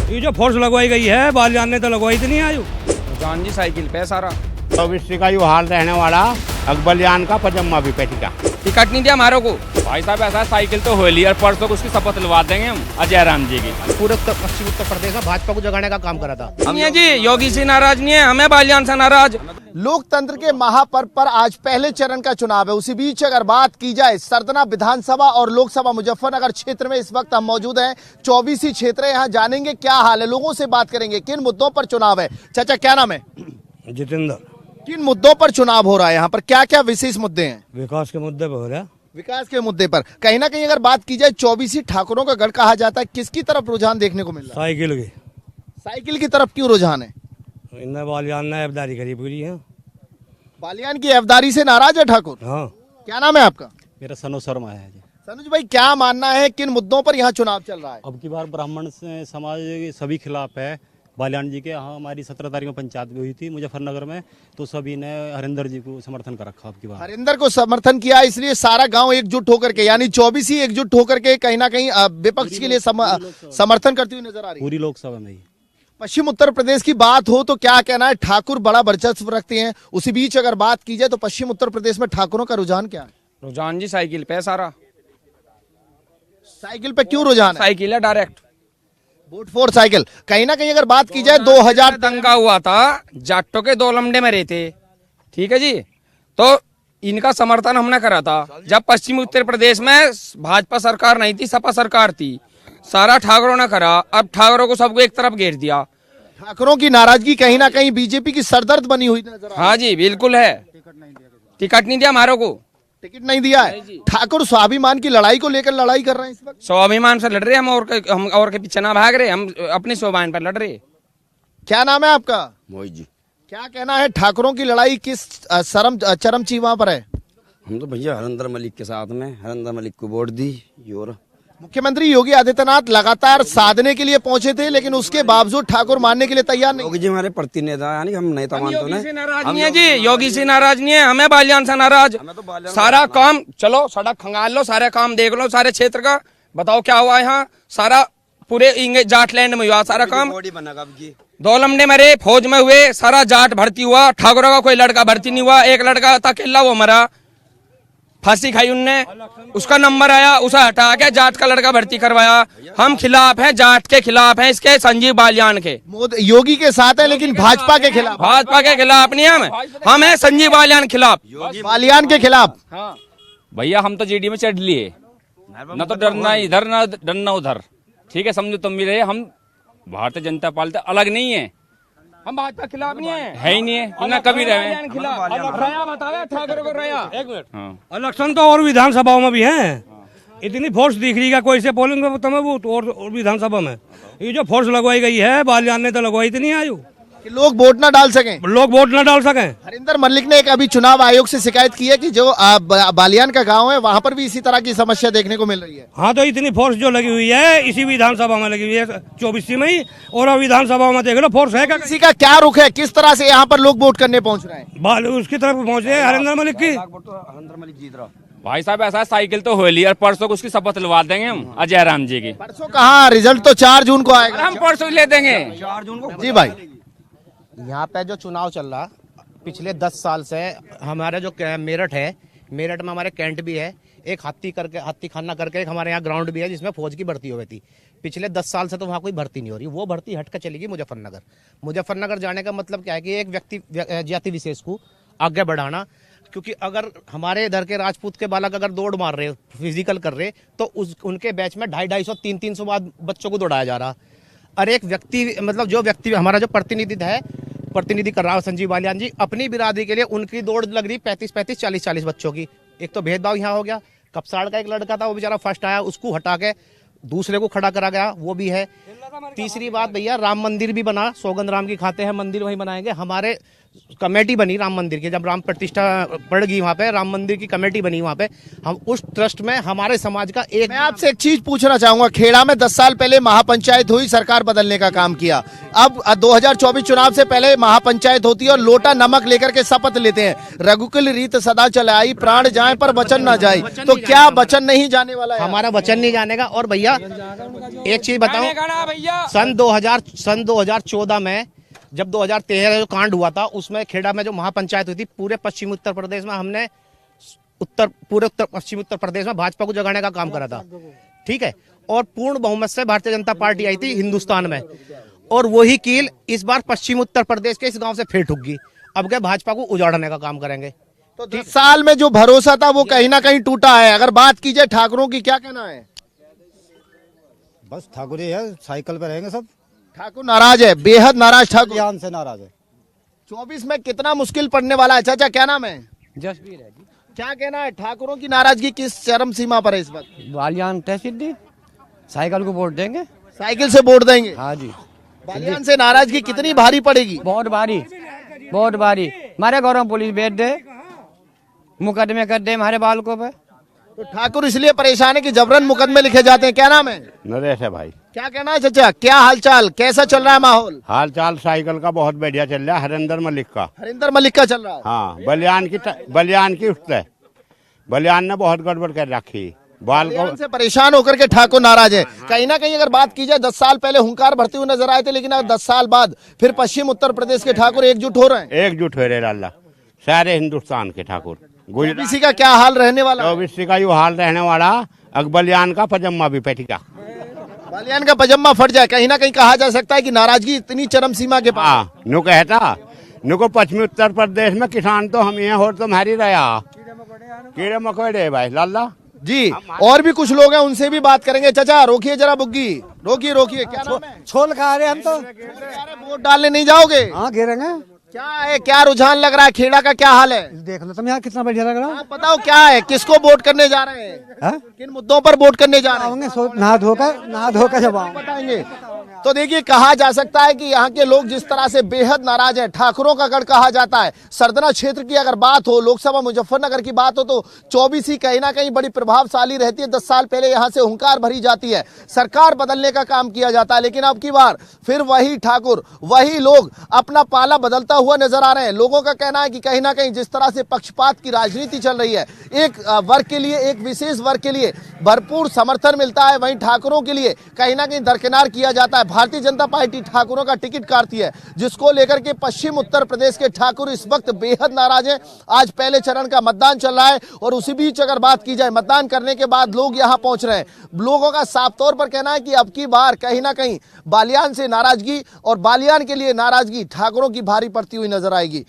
ये जो फोर्स लगवाई गई है बालियान ने तो लगवाई थी नहीं आयु जान जी साइकिल पे सारा 24 का यू हाल रहने वाला अकबलियान का पजम्मा भी पैठी का टिकट नहीं दिया हमारे को। भाई साहब ऐसा साइकिल तो होली और परसों को उसकी शपथ दिलवा देंगे हम अजय राम जी की। पूरे पश्चिम उत्तर प्रदेश में भाजपा को जगाने का काम करा था। नहीं है जी, योगी से नाराज नहीं है, हमें बालियान से नाराज। लोकतंत्र के महापर्व पर आज पहले चरण का चुनाव है। उसी बीच अगर बात की जाए सरदना विधानसभा और लोकसभा मुजफ्फरनगर क्षेत्र में इस वक्त हम मौजूद हैं। 24 ही क्षेत्र है, यहाँ जानेंगे क्या हाल है, लोगों से बात करेंगे किन मुद्दों पर चुनाव है। चाचा क्या नाम है? जितेंद्र। किन मुद्दों पर चुनाव हो रहा है यहाँ पर, क्या क्या विशेष मुद्दे हैं? विकास के मुद्दे पर हो रहा है। विकास के मुद्दे पर कहीं ना कहीं अगर बात की जाए 24 ही ठाकुरों का गढ़ कहा जाता है, किसकी तरफ रुझान देखने को मिल रहा है? साइकिल की। साइकिल की तरफ क्यों रुझान है? इन्हें बालियान ने अबदारी करी पूरी है। बालियान की अवदारी से नाराज है ठाकुर? हाँ। क्या नाम है आपका? मेरा सनो शर्मा है जी। सनुज भाई क्या मानना है, किन मुद्दों पर यहाँ चुनाव चल रहा है? अब की बार ब्राह्मण समाज सभी खिलाफ है बालियान जी के। यहाँ हमारी 17 तारीख में पंचायत भी हुई थी मुजफ्फरनगर में, तो सभी ने हरिंदर जी को समर्थन कर रखा। अब की बार हरिंदर को समर्थन किया, इसलिए सारा गांव एकजुट होकर के यानी 24 ही एकजुट होकर के कहीं ना कहीं विपक्ष के लिए समर्थन करती हुई नजर आ रही है पूरी लोकसभा में ही। पश्चिम उत्तर प्रदेश की बात हो तो क्या कहना है? ठाकुर बड़ा वर्चस्व रखते हैं। उसी बीच अगर बात की जाए तो पश्चिम उत्तर प्रदेश में ठाकुरों का रुझान क्या है? रुझान जी साइकिल पे सारा। साइकिल पे क्यों रुझान है? साइकिल है डायरेक्ट। Vote for cycle. कहीं ना कहीं अगर बात की जाए 2000 दंगा हुआ था, जाटों के 2 लमडे में रहते, ठीक है जी, तो इनका समर्थन हमने करा था। जब पश्चिमी उत्तर प्रदेश में भाजपा सरकार नहीं थी, सपा सरकार थी, सारा ठाकुरों ने करा। अब ठाकुरों को सबको एक तरफ घेर दिया। ठाकुरों की नाराजगी कहीं ना कहीं बीजेपी की सरदर्द बनी हुई नजर आ रही है। हाँ जी बिल्कुल है। टिकट नहीं दिया हमारे को। टिकट नहीं दिया है। ठाकुर स्वाभिमान की लड़ाई को लेकर लड़ाई कर रहे हैं इस वक्त। स्वाभिमान से लड़ रहे हम और के पीछे ना भाग रहे, हम अपने स्वाभिमान पर लड़ रहे। क्या नाम है आपका? मोहित जी। क्या कहना है, ठाकुरों की लड़ाई किस चरम सीमा पर है? हम तो भैया हरिंदर मलिक के साथ में, हरिंदर मलिक को वोट दी। और मुख्यमंत्री योगी आदित्यनाथ लगातार साधने के लिए पहुंचे थे, लेकिन उसके बावजूद ठाकुर मानने के लिए तैयार नहीं। योगी जी हमारे प्रतिनिधि यानी हम नेता मानते योगी से नाराज नहीं है जी, योगी से नाराज नहीं है, हमें बालियान से नाराज। सारा काम चलो, सड़क खंगाल लो, सारे काम देख लो, सारे क्षेत्र का बताओ क्या हुआ यहाँ। सारा पूरे जाटलैंड में हुआ सारा काम। 2 लमडे मरे, फौज में हुए, सारा जाट भर्ती हुआ। ठाकुरों का कोई लड़का भर्ती नहीं हुआ। एक लड़का था अकेला, वो मरा, फांसी खाई उनने, उसका नंबर आया, उसे हटा के जाट का लड़का भर्ती करवाया। हम खिलाफ हैं, जाट के खिलाफ हैं, इसके संजीव बालियान के। योगी के साथ है लेकिन भाजपा के खिलाफ। भाजपा के खिलाफ नहीं हम हैं संजीव बालियान खिलाफ, बालियान के खिलाफ। हाँ भैया हम तो जीडी में चढ़ लिए, न तो डरना इधर न डरना उधर, ठीक है समझो तुम भी रहे। हम भारतीय जनता पार्टी अलग नहीं है, हम भाजपा के खिलाफ नहीं है ही नहीं है, ना कभी रहे। ठाकुर को रहा। एक मिनट, इलेक्शन तो और विधानसभाओं में भी है। इतनी फोर्स दिख रही है, कोई से पोलिंग तुम्हें वो और विधानसभा में ये जो फोर्स लगवाई गई है बालियान ने तो लगवाई थी नहीं आयु कि लोग वोट ना डाल सकें, लोग वोट न डाल सकें। हरिंदर मलिक ने एक अभी चुनाव आयोग से शिकायत की है कि जो बालियान का गांव है वहां पर भी इसी तरह की समस्या देखने को मिल रही है। हाँ तो इतनी फोर्स जो लगी हुई है इसी विधानसभा में लगी हुई है 24 में ही, और विधानसभा में देख लो फोर्स है क्या? किसी का क्या रुख है, किस तरह से यहाँ पर लोग वोट करने पहुंच रहे हैं? उसकी तरफ पहुंचे हैं हरिंदर मलिक की। हरिंदर मलिक जीत रहा। भाई साहब ऐसा साइकिल तो होली और परसों को उसकी शपथ दिलवा देंगे हम अजय राम जी की। परसों कहाँ, रिजल्ट तो 4 जून को आएगा। हम परसों ले देंगे 4 जून को। जी भाई, यहाँ पे जो चुनाव चल रहा पिछले 10 साल से, हमारा जो मेरठ है, मेरठ में हमारे कैंट भी है, एक हाथी खाना करके एक हमारे यहाँ ग्राउंड भी है जिसमें फौज की भर्ती हुई थी। पिछले 10 साल से तो वहाँ कोई भर्ती नहीं हो रही। वो भर्ती हटकर चलेगी मुजफ्फरनगर। मुजफ्फरनगर जाने का मतलब क्या है कि एक व्यक्ति जाति विशेष को आगे बढ़ाना, क्योंकि अगर हमारे इधर के राजपूत के बालक अगर दौड़ मार रहे, फिजिकल कर रहे, तो उनके बैच में 250, 300 बाद बच्चों को दौड़ाया जा रहा। और एक व्यक्ति मतलब जो व्यक्ति हमारा जो प्रतिनिधि कर रहा है संजीव बालियान जी, अपनी बिरादरी के लिए उनकी दौड़ लग रही 35, 40 बच्चों की। एक तो भेदभाव यहाँ हो गया। कपसाड़ का एक लड़का था, वो बेचारा फर्स्ट आया, उसको हटा के दूसरे को खड़ा करा गया, वो भी है। तीसरी बात भैया, राम मंदिर भी बना, सौगंध राम की खाते हैं, मंदिर वहीं बनाएंगे। हमारे कमेटी बनी राम मंदिर की, जब राम प्रतिष्ठा पड़ गई वहाँ पे, राम मंदिर की कमेटी बनी वहाँ पे, हम उस ट्रस्ट में हमारे समाज का एक मैं आपसे एक चीज पूछना चाहूंगा, खेड़ा में 10 साल पहले महापंचायत हुई, सरकार बदलने का काम किया। अब 2024 चुनाव से पहले महापंचायत होती है और लोटा नमक लेकर के शपथ लेते हैं, रघुकुल रीत सदा चलाई, प्राण जाए पर वचन ना जाए। तो क्या वचन नहीं जाने वाला है? हमारा वचन नहीं जानेगा। और भैया एक चीज बताऊं, भैया सन 2014 में जब 2013 जो कांड हुआ था, उसमें खेड़ा में जो महापंचायत हुई थी, पूरे पश्चिमी उत्तर प्रदेश में हमने पूरे पश्चिमी उत्तर प्रदेश में भाजपा को जगाने का काम करा था, ठीक है। और पूर्ण बहुमत से भारतीय जनता पार्टी आई थी हिंदुस्तान में, और वही कील इस बार पश्चिमी उत्तर प्रदेश के इस गांव से फिर ठुक गई। अब क्या भाजपा को उजाड़ने का काम करेंगे। तो 10 साल में जो भरोसा था वो कहीं ना कहीं टूटा है। अगर बात की जाए ठाकुरों की, क्या कहना है? बस ठाकुर ही है, साइकिल पे रहेंगे सब। ठाकुर नाराज है, बेहद नाराज ठाकुर। ज्ञान से नाराज है। 24 में कितना मुश्किल पड़ने वाला है? चाचा क्या नाम है? जसवीर है जी। क्या कहना है, ठाकुरों की नाराजगी किस चरम सीमा पर है इस वक्त? बालियान तहसील साइकिल को वोट देंगे। साइकिल से वोट देंगे? हाँ जी। बालियान से नाराजगी कितनी भारी पड़ेगी? बहुत भारी, बहुत भारी। हमारे घरों में पुलिस बैठ दे, मुकदमे कर दे हमारे बालकों पे। तो ठाकुर इसलिए परेशान है कि जबरन मुकदमे लिखे जाते हैं। क्या नाम है? नरेश है भाई। क्या कहना है चाचा, क्या हालचाल, कैसा चल रहा है माहौल? हाल चाल साइकिल का बहुत बढ़िया चल रहा है, हरिंदर मलिक का। हरिंदर मलिक का चल रहा है। हाँ, बलियान की उठता है। बलियान ने बहुत गड़बड़ कर रखी, बाल बलियान को। से परेशान होकर के ठाकुर नाराज है। कहीं ना कहीं अगर बात की जाए, 10 साल पहले हुंकार भरते हुए नजर आए थे, लेकिन अब 10 साल बाद फिर पश्चिम उत्तर प्रदेश के ठाकुर एकजुट हो रहे हैं। एकजुट हो रहे अल्लाह, सारे हिंदुस्तान के ठाकुर। ओबीसी का क्या हाल रहने वाला है? ओबीसी का यू हाल रहने वाला, बलियान का पजम्मा भी पैठिका। बलियान का पजम्मा फट जाए। कहीं ना कहीं कहा जा सकता है कि नाराजगी इतनी चरम सीमा के पास। हाँ, नु कहता नुको पश्चिमी उत्तर प्रदेश में किसान तो हम ये हो तुम्हारी रहा कीड़े मकोड़े भाई लाला जी। और भी कुछ लोग हैं, उनसे भी बात करेंगे। चाचा रोकिए जरा बुग्गी, रोकिए रोकिए। क्या नाम है? छोल खा रहे हम तो। अरे वोट डालने नहीं जाओगे? हाँ गिरेंगे। क्या है, क्या रुझान लग रहा है? खेड़ा का क्या हाल है? देख लो तुम यहाँ कितना बढ़िया लग रहा है। आप बताओ क्या है, किसको वोट करने जा रहे हैं? हाँ? किन मुद्दों पर वोट करने जा रहे हैं? आओगे नहा धोकर जब आओ। बताएंगे। तो देखिए, कहा जा सकता है कि यहाँ के लोग जिस तरह से बेहद नाराज हैं, ठाकुरों का गढ़ कहा जाता है। सरदना क्षेत्र की अगर बात हो, लोकसभा मुजफ्फरनगर की बात हो, तो 24 ही कहीं ना कहीं बड़ी प्रभावशाली रहती है। 10 साल पहले यहाँ से हुंकार भरी जाती है, सरकार बदलने का काम किया जाता है, लेकिन अब की बार फिर वही ठाकुर, वही लोग अपना पाला बदलता हुआ नजर आ रहे हैं। लोगों का कहना है कि कहीं ना कहीं जिस तरह से पक्षपात की राजनीति चल रही है, एक वर्ग के लिए, एक विशेष वर्ग के लिए भरपूर समर्थन मिलता है, वहीं ठाकुरों के लिए कहीं ना कहीं दरकिनार किया जाता है। भारतीय जनता पार्टी ठाकुरों का टिकट काटती है, जिसको लेकर के पश्चिम उत्तर प्रदेश के ठाकुर इस वक्त बेहद नाराज हैं। आज पहले चरण का मतदान चल रहा है और उसी बीच अगर बात की जाए, मतदान करने के बाद लोग यहां पहुंच रहे हैं। लोगों का साफ तौर पर कहना है कि अब की बार कहीं ना कहीं बालियान से नाराजगी और बालियान के लिए नाराजगी ठाकुरों की भारी पड़ती हुई नजर आएगी।